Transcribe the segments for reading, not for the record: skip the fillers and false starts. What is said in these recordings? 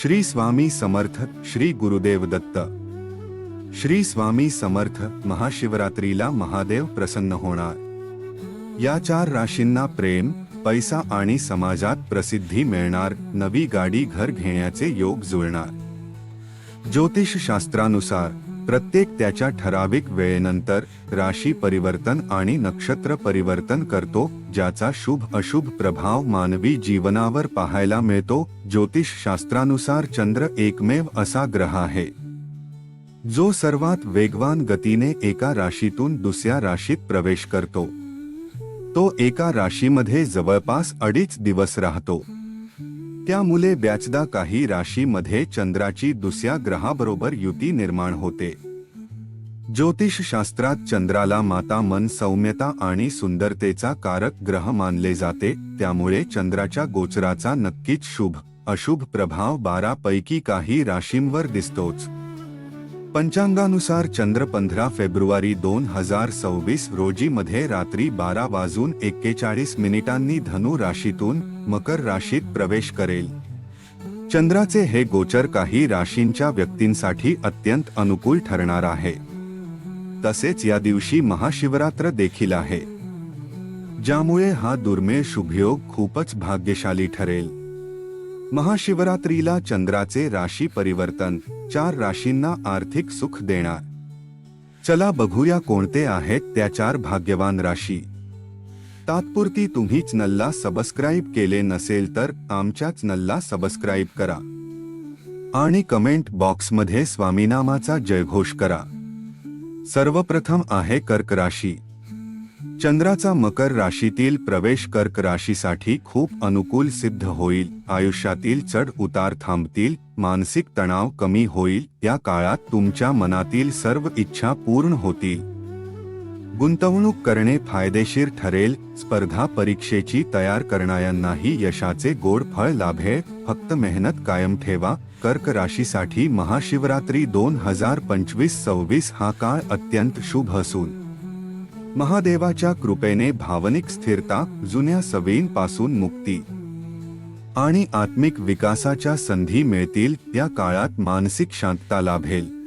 श्री स्वामी समर्थ. श्री गुरुदेव दत्त. श्री स्वामी समर्थ. महाशिवरात्रीला महादेव प्रसन्न होणार. या 4 राशींना प्रेम, पैसा आणि समाजात प्रसिद्धी मिळणार. नवी गाडी, घर घेण्याचे योग जुळणार. ज्योतिषशास्त्रानुसार प्रत्येक त्याच्या ठराविक वेळेनंतर राशी परिवर्तन आणि नक्षत्र परिवर्तन करतो, ज्याचा शुभ अशुभ प्रभाव मानवी जीवनावर पाहायला मिळतो. ज्योतिषशास्त्रानुसार चंद्र एकमेव असा ग्रह आहे जो सर्वात वेगवान गतीने एका राशीतून दुसऱ्या राशीत प्रवेश करतो. तो एका राशीमध्ये जवळपास 2.5 दिवस राहतो. त्यामुळे बऱ्याचदा काही राशीमध्ये चंद्राची दुसऱ्या ग्रहाबरोबर युती निर्माण होते. ज्योतिषशास्त्रात चंद्राला माता, मन, सौम्यता आणि सुंदरतेचा कारक ग्रह मानले जाते. त्यामुळे चंद्राच्या गोचराचा नक्कीच शुभ अशुभ प्रभाव 12 पैकी काही राशींवर दिसतोच. पंचांगानुसार चंद्र 15 फेब्रुवारी 2026 रोजी मध्ये रात्री 12:41 धनु राशीतून मकर राशीत प्रवेश करेल. चंद्राचे हे गोचर काही राशींच्या व्यक्तींसाठी अत्यंत अनुकूल ठरणार आहे. तसेच या दिवशी महाशिवरात्र देखील आहे, ज्यामुळे हा दुर्मिळ शुभयोग खूपच भाग्यशाली ठरेल. महाशिवरात्रीला चंद्राचे राशी परिवर्तन 4 राशींना आर्थिक सुख देणार. चला बघूया कोणते आहेत त्या 4 भाग्यवान राशी. तात्पुरती तुम्ही चॅनलला सबस्क्राईब केले नसेल तर आमच्या चॅनलला सबस्क्राईब करा आणि कमेंट बॉक्समध्ये स्वामीनामाचा जयघोष करा. सर्वप्रथम आहे कर्क राशी. चंद्राचा मकर राशीतील प्रवेश कर्क राशीसाठी खूप अनुकूल सिद्ध होईल. आयुष्यातील चढ उतार थांबतील, मानसिक तणाव कमी होईल. या काळात तुमच्या मनातील सर्व इच्छा पूर्ण होतील. गुंतवणूक करणे फायदेशीर ठरेल. स्पर्धा परीक्षेची तयार करणाऱ्यांनाही यशाचे गोड फळ लाभेल. फक्त मेहनत कायम ठेवा. कर्क राशीसाठी महाशिवरात्री 2025 हा काळ अत्यंत शुभ असून महादेवाच्या कृपेने भावनिक स्थिरता, जुन्या सवयींपासून मुक्ती आणि आत्मिक विकासाच्या संधी मिळतील. या काळात मानसिक शांतता लाभेल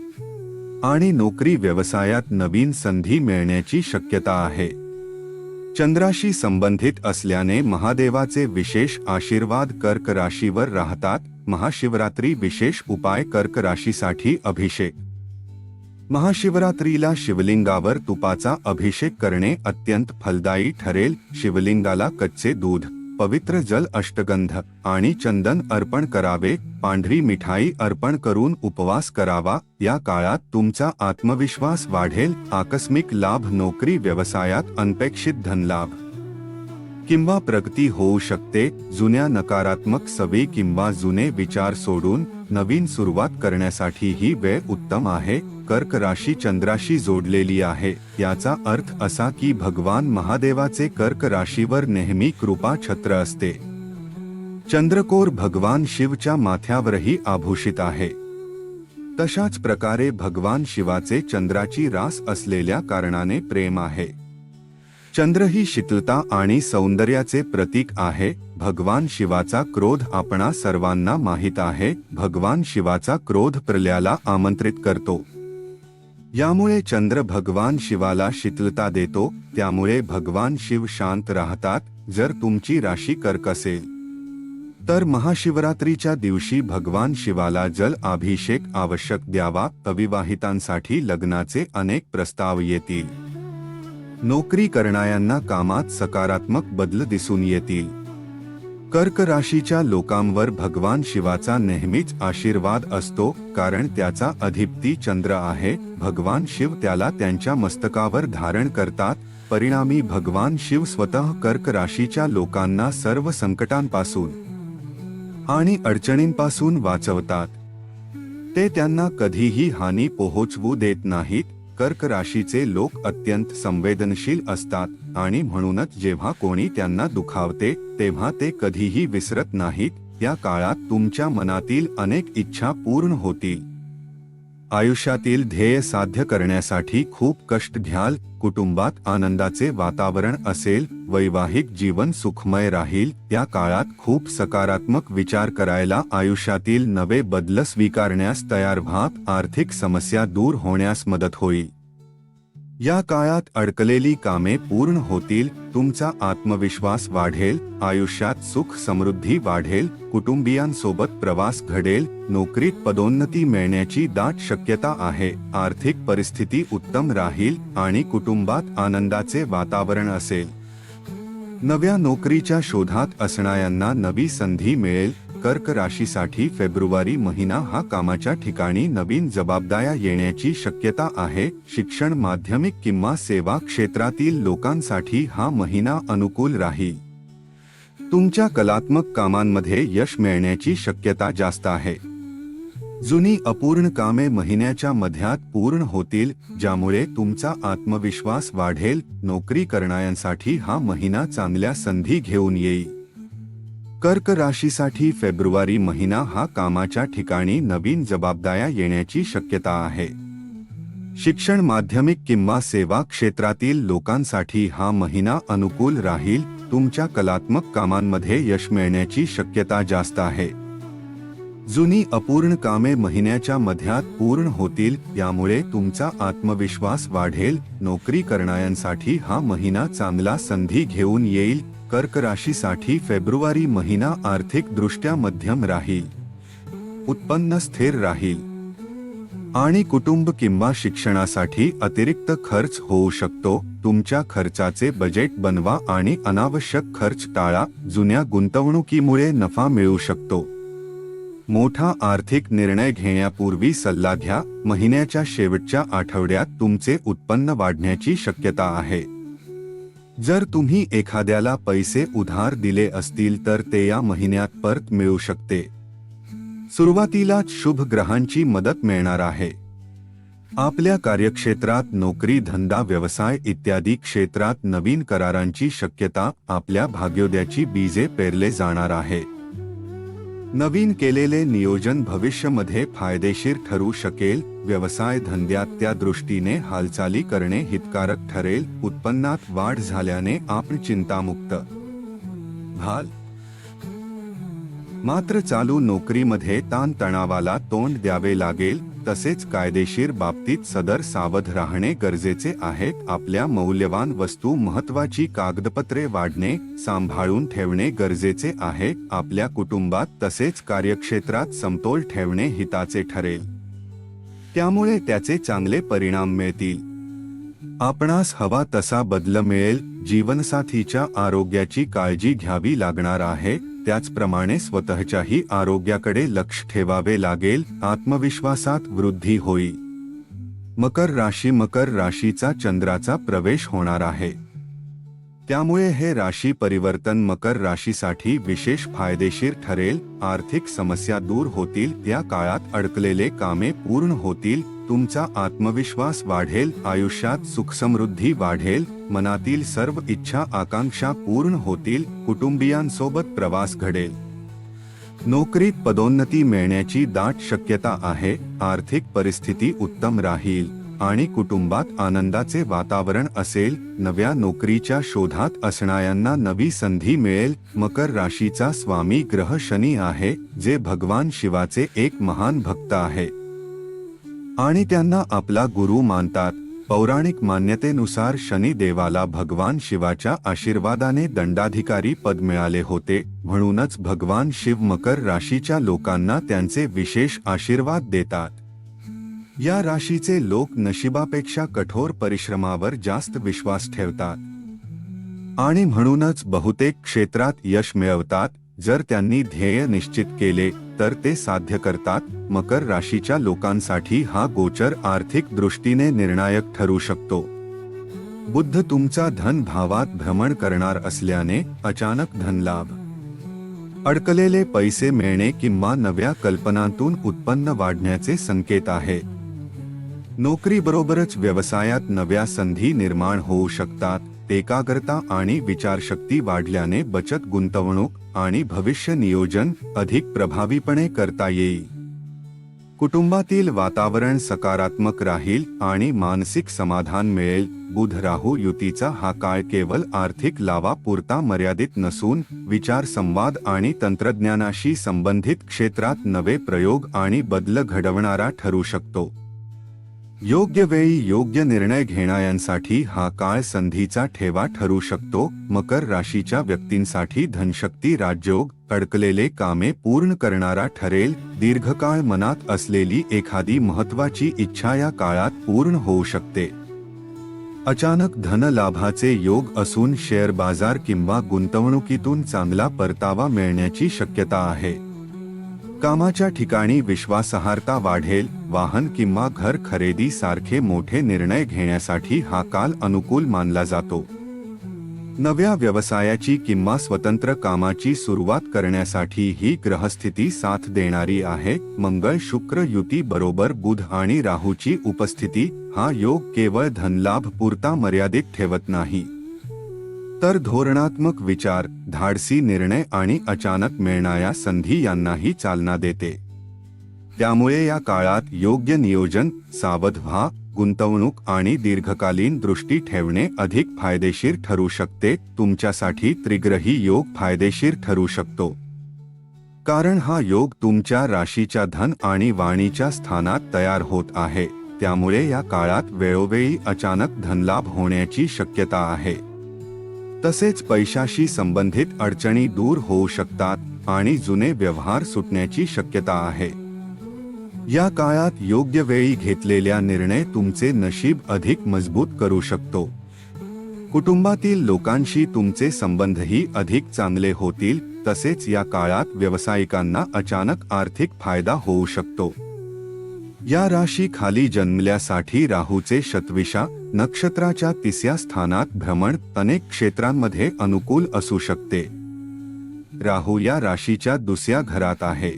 आणि नोकरी व्यवसायात नवीन संधी मिळण्याची शक्यता आहे. चंद्राशी संबंधित असल्याने महादेवाचे विशेष आशीर्वाद कर्क राशीवर राहतात. महाशिवरात्री विशेष उपाय. कर्क राशीसाठी अभिषेक. महाशिवरात्रीला शिवलिंगावर तुपाचा अभिषेक करणे अत्यंत फलदायी ठरेल. शिवलिंगाला कच्चे दूध, पवित्र जल, अष्टगंध आणि चंदन अर्पण करावे. पांढरी मिठाई अर्पण करून उपवास करावा. या काळात तुमचा आत्मविश्वास वाढेल. आकस्मिक लाभ. नोकरी व्यवसायात अनपेक्षित धनलाभ किंवा प्रगती होऊ शकते. जुन्या नकारात्मक सवयी किंवा जुने विचार सोडून नवीन सुरुवात करण्यासाठी ही वेळ उत्तम आहे. कर्क राशी चंद्राशी जोडलेली आहे, याचा अर्थ असा की भगवान महादेवाचे कर्क राशीवर नेहमी कृपा छत्र असते. चंद्रकोर भगवान शिवच्या माथ्यावरही आभूषित आहे. तशाच प्रकारे भगवान शिवाचे चंद्राची रास असलेल्या कारणाने प्रेम आहे. चंद्र ही शीतलता आणि सौंदर्याचे प्रतीक आहे. भगवान शिवाचा क्रोध आपणा सर्वांना माहीत आहे. भगवान शिवाचा क्रोध प्रलयाला आमंत्रित करतो. यामुळे चंद्र भगवान शिवाला शीतलता देतो. त्यामुळे भगवान शिव शांत राहतात. जर तुमची राशी कर्क असेल तर महाशिवरात्रीच्या दिवशी भगवान शिवाला जल अभिषेक आवश्यक द्यावा. अविवाहितांसाठी लग्नाचे अनेक प्रस्ताव येतील. नोकरी करणाऱ्यांना कामात सकारात्मक बदल दिसून येतील. कर्क राशीच्या लोकांवर भगवान शिवाचा नेहमीच आशीर्वाद असतो, कारण त्याचा अधिपती चंद्र आहे. भगवान शिव त्याला त्यांच्या मस्तकावर धारण करतात. परिणामी भगवान शिव स्वतः कर्क राशीच्या लोकांना सर्व संकटांपासून आणि अडचणींपासून वाचवतात. ते त्यांना कधीही हानी पोहोचवू देत नाहीत. कर्क राशीचे लोक अत्यंत संवेदनशील असतात आणि म्हणूनच जेव्हा कोणी त्यांना दुखावते तेव्हा ते कधीही विसरत नाहीत. या काळात तुमच्या मनातील अनेक इच्छा पूर्ण होतील. आयुष्यातील ध्येय साध्य करण्यासाठी खूप कष्ट घ्याल, कुटुंबात आनंदाचे वातावरण असेल, वैवाहिक जीवन सुखमय राहील. त्या काळात खूप सकारात्मक विचार करायला, आयुष्यातील नवे बदल स्वीकारण्यास तयार व्हा. आर्थिक समस्या दूर होण्यास मदत होईल. या काळात अडकलेली कामे पूर्ण होतील, तुमचा आत्मविश्वास वाढेल, आयुष्यात सुख समृद्धी वाढेल, कुटुंबियांसोबत प्रवास घडेल, नोकरीत पदोन्नती मिळण्याची दाट शक्यता आहे, आर्थिक परिस्थिती उत्तम राहील आणि कुटुंबात आनंदाचे वातावरण असेल. नव्या नोकरीच्या शोधात असणाऱ्यांना नवी संधी मिळेल. कर्क राशीसाठी फेब्रुवारी महिना हा कामाच्या ठिकाणी नवीन जबाबदाऱ्या येण्याची शक्यता आहे. शिक्षण, माध्यमिक किंवा सेवा क्षेत्रातील लोकांसाठी हा महिना अनुकूल राहील. तुमच्या कलात्मक कामांमध्ये यश मिळण्याची शक्यता जास्त आहे. जुनी अपूर्ण कामे महिन्याच्या मध्यात पूर्ण होतील, ज्यामुळे तुमचा आत्मविश्वास वाढेल. नोकरी करणाऱ्यांसाठी हा महिना चांगल्या संधी घेऊन येईल. कर्क राशीसाठी फेब्रुवारी महिना हा कामाच्या ठिकाणी नवीन जबाबदाऱ्या येण्याची शक्यता आहे. शिक्षण, माध्यमिक किंवा सेवा क्षेत्रातील लोकांसाठी हा महिना अनुकूल राहील. तुमच्या कलात्मक कामांमध्ये यश मिळण्याची शक्यता जास्त आहे. जुनी अपूर्ण कामे महिन्याच्या मध्यात पूर्ण होतील, यामुळे तुमचा आत्मविश्वास वाढेल. नोकरी करणाऱ्यांसाठी हा महिना चांगला संधी घेऊन येईल. कर्क राशीसाठी फेब्रुवारी महिना आर्थिक दृष्ट्या मध्यम राहील. उत्पन्न स्थिर राहील आणि कुटुंब किंवा शिक्षणासाठी अतिरिक्त खर्च होऊ शकतो. तुमच्या खर्चाचे बजेट बनवा आणि अनावश्यक खर्च टाळा. जुन्या गुंतवणुकीमुळे नफा मिळू शकतो. मोठा आर्थिक निर्णय घेण्यापूर्वी सल्ला घ्या. महिन्याच्या शेवटच्या आठवड्यात तुमचे उत्पन्न वाढण्याची शक्यता आहे. जर तुम्ही एखाद्याला पैसे उधार दिले असतील तर ते या महिन्यात परत मिळू शकते. सुरुवातीलाच शुभ ग्रहांची मदत मिळणार आहे. आपल्या कार्यक्षेत्रात, नोकरी, धंदा, व्यवसाय इत्यादी क्षेत्रात नवीन करारांची शक्यता, आपल्या भाग्योदयाची बीजे पेरले जाणार आहे. नवीन केलेले नियोजन भविष्यामध्ये फायदेशीर ठरू शकेल. व्यवसाय धंद्यात त्या दृष्टीने हालचाली करणे हितकारक ठरेल. उत्पन्नात वाढ झाल्याने आपण चिंतामुक्त व्हाल. मात्र चालू नोकरीमध्ये ताणतणावाला तोंड द्यावे लागेल. तसेच कायदेशीर बाबतीत सदर सावध राहणे गरजेचे आहे. आपल्या मौल्यवान वस्तू, महत्त्वाची कागदपत्रे वाढणे सांभाळून ठेवणे गरजेचे आहे. आपल्या कुटुंबात तसेच कार्यक्षेत्रात समतोल ठेवणे हिताचे ठरेल. त्यामुळे त्याचे चांगले परिणाम मिळतील. आपणास हवा तसा बदल मिळेल. जीवनसाथीच्या आरोग्याची काळजी घ्यावी लागणार आहे. त्याचप्रमाणे स्वतःच्याही आरोग्याकडे लक्ष ठेवावे लागेल. आत्मविश्वासात वृद्धी होईल. मकर राशीचा चंद्राचा प्रवेश होणार आहे. त्यामुळे हे राशी परिवर्तन मकर राशीसाठी विशेष फायदेशीर ठरेल. आर्थिक समस्या दूर होतील. त्या काळात अडकलेले कामे पूर्ण होतील. तुमचा आत्मविश्वास वाढेल. आयुष्यात सुखसमृद्धी वाढेल. मनातील सर्व इच्छा आकांक्षा पूर्ण होतील. कुटुंबियांसोबत प्रवास घडेल. नोकरीत पदोन्नती मिळण्याची दाट शक्यता आहे. आर्थिक परिस्थिती उत्तम राहील आणि कुटुंबात आनंदाचे वातावरण असेल. नव्या नोकरीच्या शोधात असणाऱ्यांना नवी संधी मिळेल. मकर राशीचा स्वामी ग्रह शनी आहे, जे भगवान शिवाचे एक महान भक्त आहे आणि त्यांना आपला गुरु मानतात. पौराणिक मान्यतेनुसार शनी देवाला भगवान शिवाच्या आशीर्वादाने दंडाधिकारी पद मिळाले होते. म्हणूनच भगवान शिव मकर राशीच्या लोकांना त्यांचे विशेष आशीर्वाद देतात. या राशीचे लोक नशिबापेक्षा कठोर परिश्रमावर जास्त विश्वास ठेवतात आणि म्हणूनच बहुतेक क्षेत्रात यश मिळवतात. जर त्यांनी ध्येय निश्चित केले तर ते साध्य करतात. मकर राशीच्या लोकांसाठी हा गोचर आर्थिक दृष्टीने निर्णायक ठरू शकतो. बुध तुमचा धन भावात भ्रमण करणार असल्याने अचानक धनलाभ, अडकलेले पैसे मिळणे किंवा नव्या कल्पनांतून उत्पन्न वाढण्याचे संकेत आहे. नोकरीबरोबरच व्यवसायात नव्या संधी निर्माण होऊ शकतात. एकाग्रता आणि विचारशक्ती वाढल्याने बचत, गुंतवणूक आणि भविष्य नियोजन अधिक प्रभावीपणे करता येईल. कुटुंबातील वातावरण सकारात्मक राहील आणि मानसिक समाधान मिळेल. बुध राहू युतीचा हा काळ केवळ आर्थिक लाभापुरता मर्यादित नसून विचार, संवाद आणि तंत्रज्ञानाशी संबंधित क्षेत्रात नवे प्रयोग आणि बदल घडवणारा ठरू शकतो. योग्य वेळी योग्य निर्णय घेण्यासाठी हा काळ संधीचा ठेवा ठरू शकतो. मकर राशीच्या व्यक्तींसाठी धनशक्ती, राजयोग, अडकलेले कामे पूर्ण करणारा ठरेल. दीर्घकाळ मनात असलेली एखादी महत्त्वाची इच्छा या काळात पूर्ण होऊ शकते. अचानक धनलाभाचे योग असून शेअर बाजार किंवा गुंतवणुकीतून चांगला परतावा मिळण्याची शक्यता आहे. कामाच्या ठिकाणी विश्वासार्हता वाढेल. वाहन किंवा घर खरेदी सारखे मोठे निर्णय घेण्यासाठी हा काल अनुकूल मानला जातो. नव्या व्यवसायाची किंवा स्वतंत्र कामाची सुरुवात करण्यासाठी ही ग्रहस्थिती साथ देणारी आहे. मंगळ शुक्र युती बरोबर बुध आणि राहूची उपस्थिती हा योग केवळ धनलाभ पुरता मर्यादित ठेवत नाही, तर धोरणात्मक विचार, धाडसी निर्णय आणि अचानक मिळणाऱ्या संधी यांनाही चालना देते. त्यामुळे या काळात योग्य नियोजन, सावध व्हा. गुंतवणूक आणि दीर्घकालीन दृष्टी ठेवणे अधिक फायदेशीर ठरू शकते. तुमच्यासाठी त्रिग्रही योग फायदेशीर ठरू शकतो, कारण हा योग तुमच्या राशीच्या धन आणि वाणीच्या स्थानात तयार होत आहे. त्यामुळे या काळात वेळोवेळी अचानक धनलाभ होण्याची शक्यता आहे. तसेच पैशाशी संबंधित अडचणी दूर होऊ शकतात आणि जुने व्यवहार सुटण्याची शक्यता आहे. या काळात योग्य वेळी घेतलेल्या निर्णय तुमचे नशीब अधिक मजबूत करू शकतो. कुटुंबातील लोकांशी तुमचे संबंधही अधिक चांगले होतील. तसेच या काळात व्यावसायिकांना अचानक आर्थिक फायदा होऊ शकतो. या राशी खाली जन्मल्यासाठी राहूचे शतविषा नक्षत्राच्या 3ऱ्या स्थानात भ्रमण अनेक क्षेत्रांमध्ये अनुकूल असू शकते. राहू या राशीच्या 2ऱ्या घरात आहे.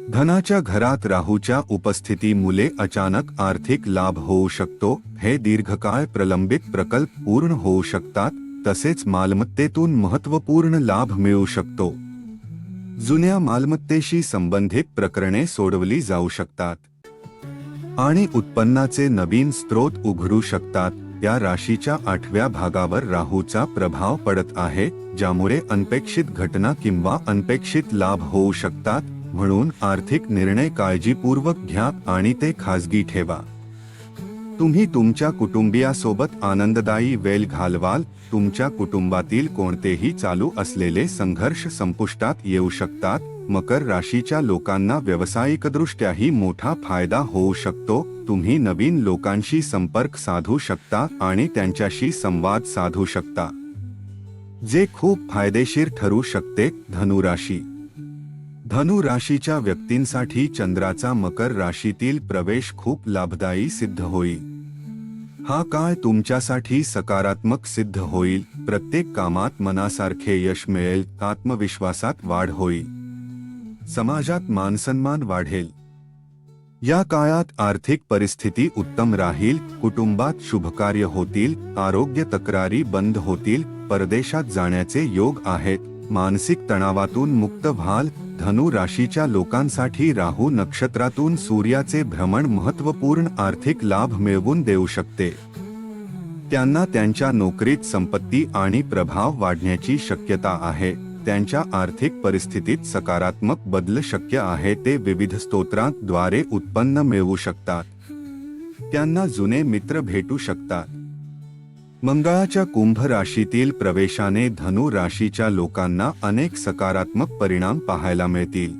धनाच्या घरात राहूच्या उपस्थितीमुळे अचानक आर्थिक लाभ होऊ शकतो. हे दीर्घकाळ प्रलंबित प्रकल्प पूर्ण होऊ शकतात. तसेच मालमत्तेतून महत्त्वपूर्ण लाभ मिळू शकतो. जुन्या मालमत्तेशी संबंधित प्रकरणे सोडवली जाऊ शकतात आणि उत्पन्नाचे नवीन स्रोत उघडू शकतात. या राशीच्या 8व्या भागावर राहूचा प्रभाव पडत आहे, ज्यामुळे अनपेक्षित घटना किंवा अनपेक्षित लाभ होऊ शकतात. म्हणून आर्थिक निर्णय काळजीपूर्वक घ्या आणि ते खाजगी ठेवा. तुम्ही तुमच्या कुटुंबियासोबत आनंददायी वेळ घालवाल. तुमच्या कुटुंबातील कोणतेही चालू असलेले संघर्ष संपुष्टात येऊ शकतात. मकर राशीच्या लोकांना व्यावसायिकदृष्ट्याही मोठा फायदा होऊ शकतो. तुम्ही नवीन लोकांशी संपर्क साधू शकता आणि त्यांच्याशी संवाद साधू शकता, जे खूप फायदेशीर ठरू शकते. धनुराशी. धनु राशीच्या व्यक्तींसाठी चंद्राचा मकर राशीतील प्रवेश खूप लाभदायी सिद्ध होईल. हा काळ तुमच्यासाठी सकारात्मक सिद्ध होईल. प्रत्येक कामात मनासारखे यश मिळेल. आत्मविश्वासात वाढ होईल. समाजात मानसन्मान वाढेल. या काळात आर्थिक परिस्थिती उत्तम राहील. कुटुंबात शुभकार्य होतील. आरोग्य तक्रारी बंद होतील. परदेशात जाण्याचे योग आहेत. मानसिक तणावातून मुक्त व्हाल. धनु राशीच्या लोकांसाठी राहू नक्षत्रातून सूर्याचे भ्रमण महत्त्वपूर्ण आर्थिक लाभ मिळवून देऊ शकते. त्यांना त्यांच्या नोकरीत संपत्ती आणि प्रभाव वाढण्याची शक्यता आहे. त्यांच्या आर्थिक परिस्थितीत सकारात्मक बदल शक्य आहे. ते विविध स्तोत्रांद्वारे उत्पन्न मिळवू शकतात. त्यांना जुने मित्र भेटू शकतात. मंगळाच्या कुंभ राशीतील प्रवेशाने धनु राशीच्या लोकांना अनेक सकारात्मक परिणाम पाहायला मिळतील.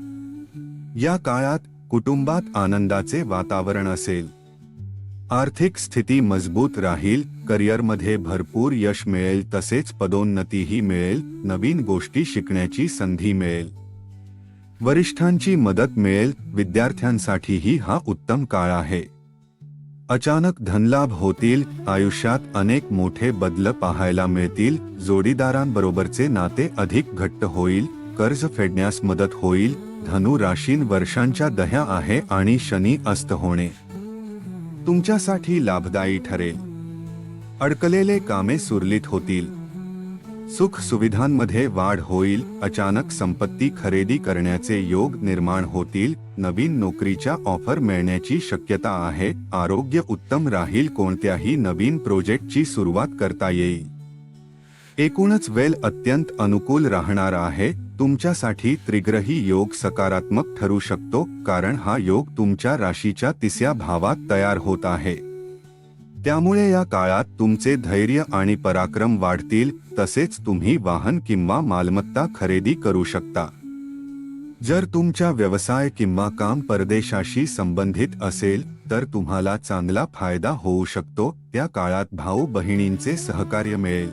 या काळात कुटुंबात आनंदाचे वातावरण असेल. आर्थिक स्थिती मजबूत राहील. करिअरमध्ये भरपूर यश मिळेल. तसेच पदोन्नतीही मिळेल. नवीन गोष्टी शिकण्याची संधी मिळेल. वरिष्ठांची मदत मिळेल. विद्यार्थ्यांसाठीही हा उत्तम काळ आहे. अचानक धनलाभ होतील. आयुष्यात अनेक मोठे बदल पाहायला मिळतील. जोडीदारांबरोबरचे नाते अधिक घट्ट होईल. कर्ज फेडण्यास मदत होईल. धनु राशीन वर्षांच्या दह्या आहे आणि शनी अस्त होणे तुमच्यासाठी लाभदायी ठरेल. अडकलेले कामे सुरळीत होतील. सुख सुविधांमध्ये वाढ होईल, अचानक संपत्ती खरेदी करण्याचे योग निर्माण होतील, नवीन नोकरीच्या ऑफर मिळण्याची शक्यता आहे, आरोग्य उत्तम राहील, कोणत्याही नवीन प्रोजेक्टची सुरुवात करता येईल. एकूणच वेळ अत्यंत अनुकूल राहणार आहे. तुमच्यासाठी त्रिग्रही योग सकारात्मक ठरू शकतो, कारण हा योग तुमच्या राशीच्या 3ऱ्या भावात तयार होत आहे. त्यामुळे या काळात तुमचे धैर्य आणि पराक्रम वाढतील, तसेच तुम्ही वाहन किंवा मालमत्ता खरेदी करू शकता. जर तुमचा व्यवसाय किंवा काम परदेशाशी संबंधित असेल तर तुम्हाला चांगला फायदा होऊ शकतो. त्या काळात भाऊ बहिणींचे सहकार्य मिळेल.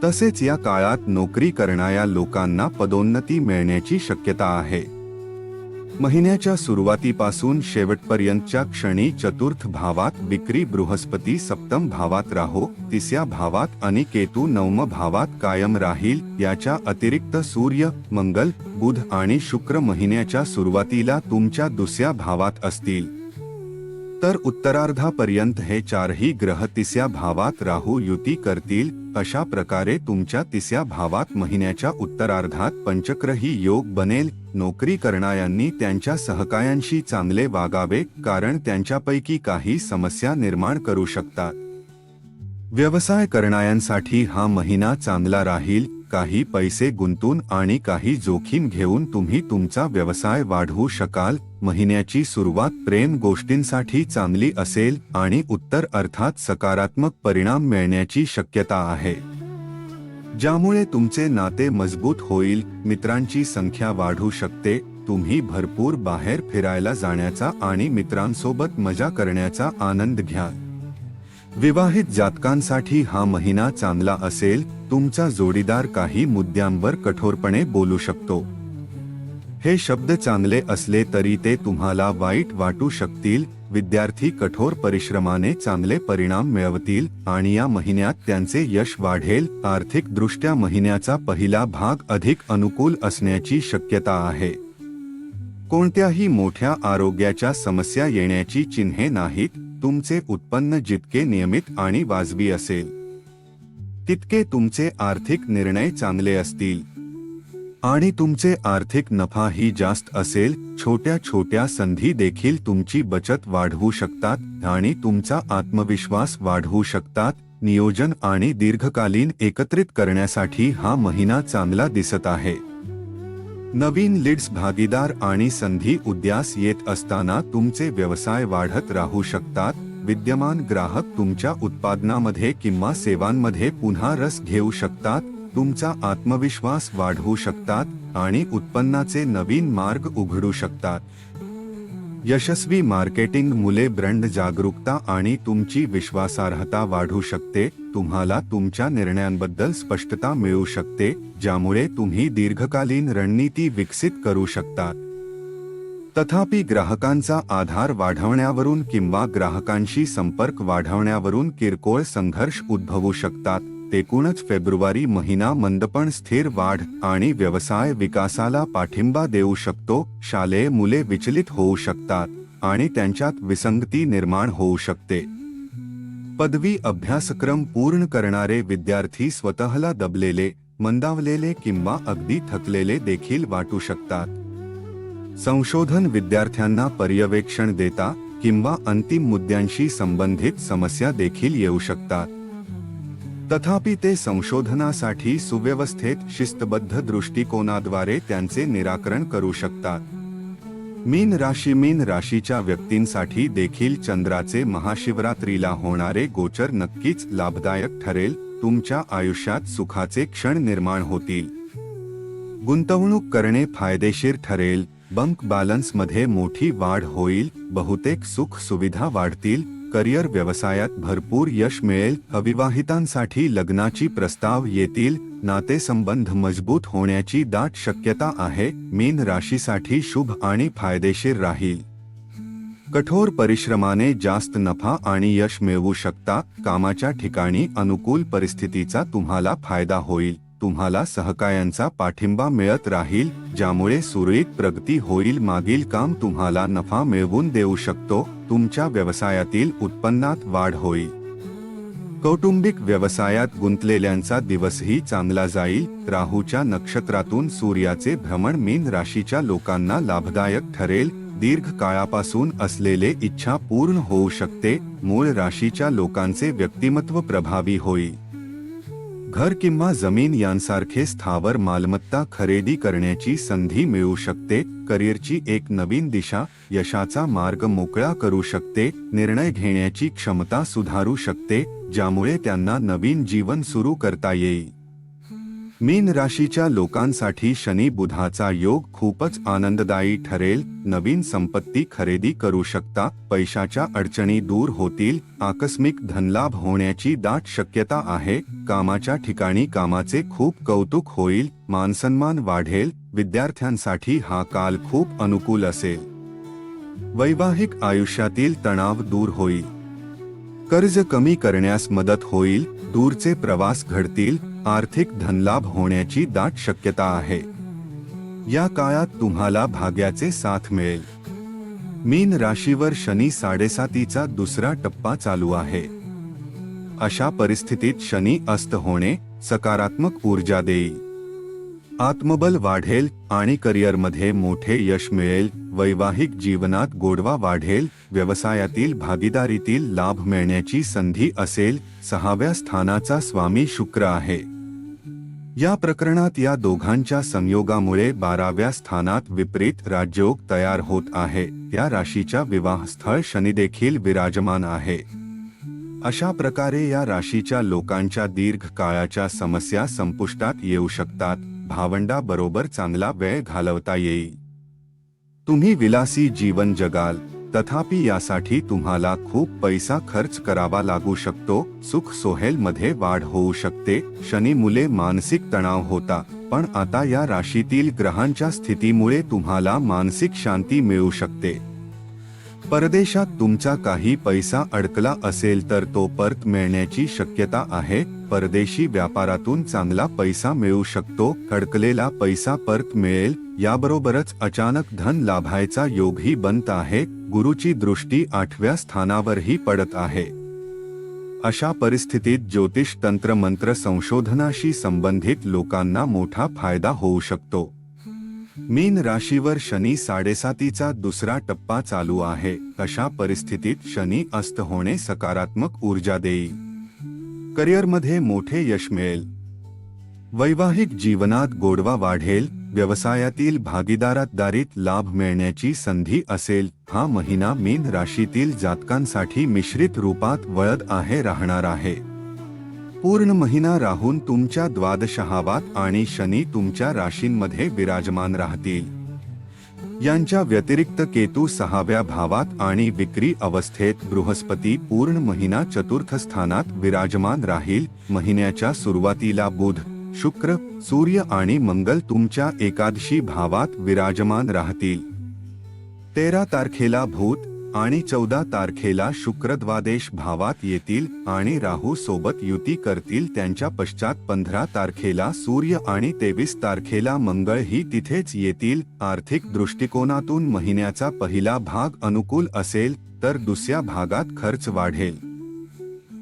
तसेच या काळात नोकरी करणाऱ्या लोकांना पदोन्नती मिळण्याची शक्यता आहे. महिन्याच्या सुरुवातीपासून शेवटपर्यंतच्या क्षणी चतुर्थ भावात विक्री बृहस्पती 7म भावात राहू, 3ऱ्या भावात आणि केतू 9म भावात कायम राहील. याच्या अतिरिक्त सूर्य, मंगल, बुध आणि शुक्र महिन्याच्या सुरुवातीला तुमच्या 2ऱ्या भावात असतील. तर उत्तरार्धापर्यंत हे 4ही ग्रह 3ऱ्या भावात राहू युती करतील. अशा प्रकारे तुमच्या 3ऱ्या भावात महिन्याच्या उत्तरार्धात पंचग्रही योग बनेल. नोकरी करणाऱ्यांनी त्यांच्या सहकाऱ्यांशी चांगले वागावे, कारण त्यांच्यापैकी काही समस्या निर्माण करू शकतात. व्यवसाय करणाऱ्यांसाठी हा महिना चांगला राहील. काही पैसे गुंतून आणि काही जोखीम घेऊन तुम्ही तुमचा व्यवसाय वाढवू शकाल. महिन्याची सुरुवात प्रेम गोष्टींसाठी चांगली असेल आणि उत्तर अर्थात सकारात्मक परिणाम मिळण्याची शक्यता आहे, ज्यामुळे तुमचे नाते मजबूत होईल. मित्रांची संख्या वाढू शकते. तुम्ही भरपूर बाहेर फिरायला जाण्याचा आणि मित्रांसोबत मजा करण्याचा आनंद घ्या. विवाहित जातकांसाठी हा महिना चांगला असेल. तुमचा जोडीदार काही मुद्द्यांवर कठोरपणे बोलू शकतो. हे शब्द चांगले असले तरी ते तुम्हाला वाईट वाटू शकतील. विद्यार्थी कठोर परिश्रमाने चांगले परिणाम मिळवतील आणि या महिन्यात त्यांचे यश वाढेल. आर्थिक दृष्ट्या महिन्याचा पहिला भाग अधिक अनुकूल असण्याची शक्यता आहे. कोणत्याही मोठ्या आरोग्याच्या समस्या येण्याची चिन्हे नाहीत. तुमचे उत्पन्न जितके नियमित आणि वाजवी असेल तितके तुमचे आर्थिक निर्णय चांगले असतील आणि तुमचे आर्थिक नफाही जास्त असेल. छोट्या छोट्या संधी देखील तुमची बचत वाढवू शकतात आणि तुमचा आत्मविश्वास वाढवू शकतात. नियोजन आणि दीर्घकालीन एकत्रित करण्यासाठी हा महिना चांगला दिसत आहे. नवीन लीड्स, भागीदार आणि संधी उदयास येत असताना तुमचे व्यवसाय वाढत राहू शकतात. विद्यमान ग्राहक तुमच्या उत्पादनामध्ये किंवा सेवांमध्ये पुन्हा रस घेऊ शकतात. तुमचा आत्मविश्वास वाढवू शकतात आणि उत्पन्नाचे नवीन मार्ग उघडू शकतात. यशस्वी मार्केटिंग मुले ब्रँड जागरूकता आणि तुमची विश्वासार्हता वाढू शकते. तुम्हाला तुमच्या निर्णयांबद्दल स्पष्टता मिळू शकते, ज्यामुळे तुम्ही दीर्घकालीन रणनीती विकसित करू शकता. तथापि ग्राहकांचा आधार वाढवण्यावरून किंवा ग्राहकांशी संपर्क वाढवण्यावरून किरकोळ संघर्ष उद्भवू शकतात. एकूणच फेब्रुवारी महिना मंदपण, स्थिर वाढ आणि व्यवसाय विकासाला पाठिंबा देऊ शकतो. शालेय मुले विचलित होऊ शकतात आणि त्यांच्यात विसंगती निर्माण होऊ शकते. पदवी अभ्यासक्रम पूर्ण करणारे विद्यार्थी स्वतःला दबलेले, मंदावलेले किंवा अगदी थकलेले देखील वाटू शकतात. संशोधन विद्यार्थ्यांना पर्यवेक्षण देता किंवा अंतिम मुद्द्यांशी संबंधित समस्या देखील येऊ शकतात. तथापि ते संशोधनासाठी सुव्यवस्थित, शिस्तबद्ध दृष्टिकोनाद्वारे त्यांचे निराकरण करू शकतात. मीन राशीच्या व्यक्तींसाठी देखील चंद्राचे महाशिवरात्रीला होणारे गोचर नक्कीच लाभदायक ठरेल. तुमच्या आयुष्यात सुखाचे क्षण निर्माण होतील. गुंतवणूक करणे फायदेशीर ठरेल. बँक बॅलन्समध्ये मोठी वाढ होईल. बहुतेक सुख सुविधा वाढतील. करिअर, व्यवसायात भरपूर यश मिळेल. अविवाहितांसाठी लग्नाची प्रस्ताव येतील. नातेसंबंध मजबूत होण्याची दाट शक्यता आहे. मीन राशीसाठी शुभ आणि फायदेशीर राहील. कठोर परिश्रमाने जास्त नफा आणि यश मिळवू शकता. कामाच्या ठिकाणी अनुकूल परिस्थितीचा तुम्हाला फायदा होईल. तुम्हाला सहकाऱ्यांचा पाठिंबा मिळत राहील, ज्यामुळे सुरळीत प्रगती होईल. मागील काम तुम्हाला नफा मिळवून देऊ शकतो. तुमच्या व्यवसायातील उत्पन्नात वाढ होईल. कौटुंबिक व्यवसायात गुंतलेल्यांचा दिवसही चांगला जाईल. राहूच्या नक्षत्रातून सूर्याचे भ्रमण मीन राशीच्या लोकांना लाभदायक ठरेल. दीर्घ काळापासून असलेले इच्छा पूर्ण होऊ शकते. मूळ राशीच्या लोकांचे व्यक्तिमत्व प्रभावी होईल. घर किंवा जमीन यांसारखे स्थावर मालमत्ता खरेदी करण्याची संधी मिळू शकते. करिअरची एक नवीन दिशा यशाचा मार्ग मोकळा करू शकते. निर्णय घेण्याची क्षमता सुधारू शकते, ज्यामुळे त्यांना नवीन जीवन सुरू करता येईल. मीन राशीच्या लोकांसाठी शनी बुधाचा योग खूपच आनंददायी ठरेल. नवीन संपत्ती खरेदी करू शकता. पैशाच्या अडचणी दूर होतील. आकस्मिक धनलाभ होण्याची दाट शक्यता आहे. कामाच्या ठिकाणी कामाचे खूप कौतुक होईल. मानसन्मान वाढेल. विद्यार्थ्यांसाठी हा काल खूप अनुकूल असेल. वैवाहिक आयुष्यातील तणाव दूर होईल. कर्ज कमी करण्यास मदत होईल. दूरचे प्रवास घडतील. आर्थिक धनलाभ होण्याची दाट शक्यता आहे. या काळात तुम्हाला भाग्याचे साथ मिळेल. मीन राशीवर शनी 7.5चा दुसरा टप्पा चालू आहे. अशा परिस्थितीत शनी अस्त होणे सकारात्मक ऊर्जा देईल. आत्मबल वाढेल आणि करिअरमध्ये मोठे यश मिळेल. वैवाहिक जीवनात गोडवा वाढेल. व्यवसायातील भागीदारीतील लाभ मिळण्याची संधी असेल. 6व्या स्थानाचा स्वामी शुक्र आहे. या प्रकरणात या दोघांच्या संयोगामुळे 12व्या स्थानात विपरीत राजयोग तयार होत आहे. या राशीच्या विवाहस्थळ शनी देखील विराजमान आहे. अशा प्रकारे या राशीच्या लोकांच्या दीर्घ काळाच्या समस्या संपुष्टात येऊ शकतात. भावंडाबरोबर चांगला वेळ घालवता येईल. तुम्ही विलासी जीवन जगाल, तथापि यासाठी तुम्हाला खूप पैसा खर्च करावा लागू शकतो. सुख सोहेलमध्ये वाढ होऊ शकते. शनी मुले मानसिक तणाव होता, पण आता या राशीतील ग्रहांच्या स्थितीमुळे तुम्हाला मानसिक शांती मिळू शकते. परदेशात तुमचा काही पैसा अडकला असेल तर तो परत मिळण्याची शक्यता आहे. परदेशी व्यापारातून चांगला पैसा मिळू शकतो. अडकलेला पैसा परत मिळेल. याबरोबरच अचानक धन लाभायचा योगही बनत आहे. गुरुची दृष्टी 8व्या स्थानावरही पडत आहे. अशा परिस्थितीत ज्योतिष तंत्र मंत्र संशोधनाशी संबंधित लोकांना मोठा फायदा होऊ शकतो. मीन राशीवर शनी 7.5चा दुसरा टप्पा चालू आहे. अशा परिस्थितीत शनी अस्त होणे सकारात्मक ऊर्जा देईल. करिअरमध्ये मोठे यश मिळेल. वैवाहिक जीवनात गोडवा वाढेल. व्यवसायातील भागीदारीत लाभ मिळण्याची संधी असेल. हा महिना मीन राशीतील जातकांसाठी मिश्रित रूपात वळद राहणार आहे. पूर्ण महिना राहून तुमच्या 12व्यात आणि शनी तुमच्या राशींमध्ये विराजमान राहतील. यांच्या व्यतिरिक्त केतू 6व्या भावात आणि विक्री अवस्थेत. बृहस्पती पूर्ण महिना चतुर्थ स्थानात विराजमान राहील. महिन्याच्या सुरुवातीला बुध, शुक्र, सूर्य आणि मंगल तुमच्या एकादशी भावात विराजमान राहतील. 13 तारखेला भूत आणि 14 तारखेला शुक्र द्वादश भावात येतील आणि राहू सोबत युती करतील. त्यांच्या पश्चात 15 तारखेला सूर्य आणि 23 तारखेला मंगळ ही तिथेच येतील. आर्थिक दृष्टिकोनातून महिन्याचा पहिला भाग अनुकूल असेल, तर दुसऱ्या भागात खर्च वाढेल.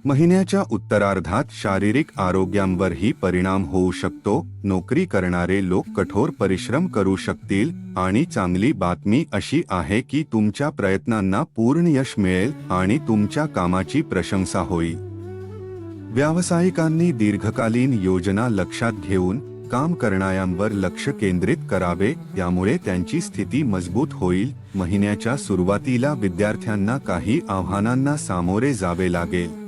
महिन्याच्या उत्तरार्धात शारीरिक आरोग्यावरही परिणाम होऊ शकतो. नोकरी करणारे लोक कठोर परिश्रम करू शकतील आणि चांगली बातमी अशी आहे की तुमच्या प्रयत्नांना पूर्ण यश मिळेल आणि तुमच्या कामाची प्रशंसा होईल. व्यावसायिकांनी दीर्घकालीन योजना लक्षात घेऊन काम करण्यावर लक्ष केंद्रित करावे, यामुळे त्यांची स्थिती मजबूत होईल. महिन्याच्या सुरुवातीला विद्यार्थ्यांना काही आव्हानांना सामोरे जावे लागेल.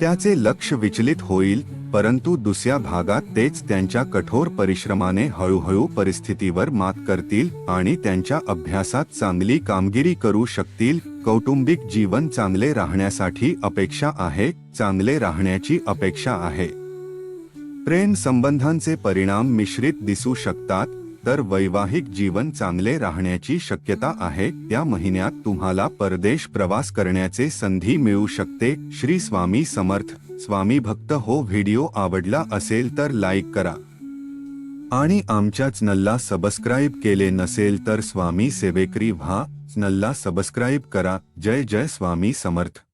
त्याचे लक्ष विचलित होईल, परंतु दुसऱ्या भागात तेच त्यांच्या कठोर परिश्रमाने हळूहळू परिस्थितीवर मात करतील आणि त्यांच्या अभ्यासात चांगली कामगिरी करू शकतील. कौटुंबिक जीवन चांगले राहण्यासाठी अपेक्षा आहे. चांगले राहण्याची अपेक्षा आहे. प्रेम संबंधांचे परिणाम मिश्रित दिसू शकतात, तर वैवाहिक जीवन चांगले राहण्याची शक्यता आहे. या महिन्यात तुम्हाला परदेश प्रवास करण्याचे संधी मिळू शकते. श्री स्वामी समर्थ. स्वामी भक्त हो. व्हिडिओ आवडला असेल तर लाईक करा आणि आमच्या चॅनलला सबस्क्राईब केले नसेल तर स्वामी सेवेकरी व्हा. चॅनलला सबस्क्राईब करा. जय जय स्वामी समर्थ.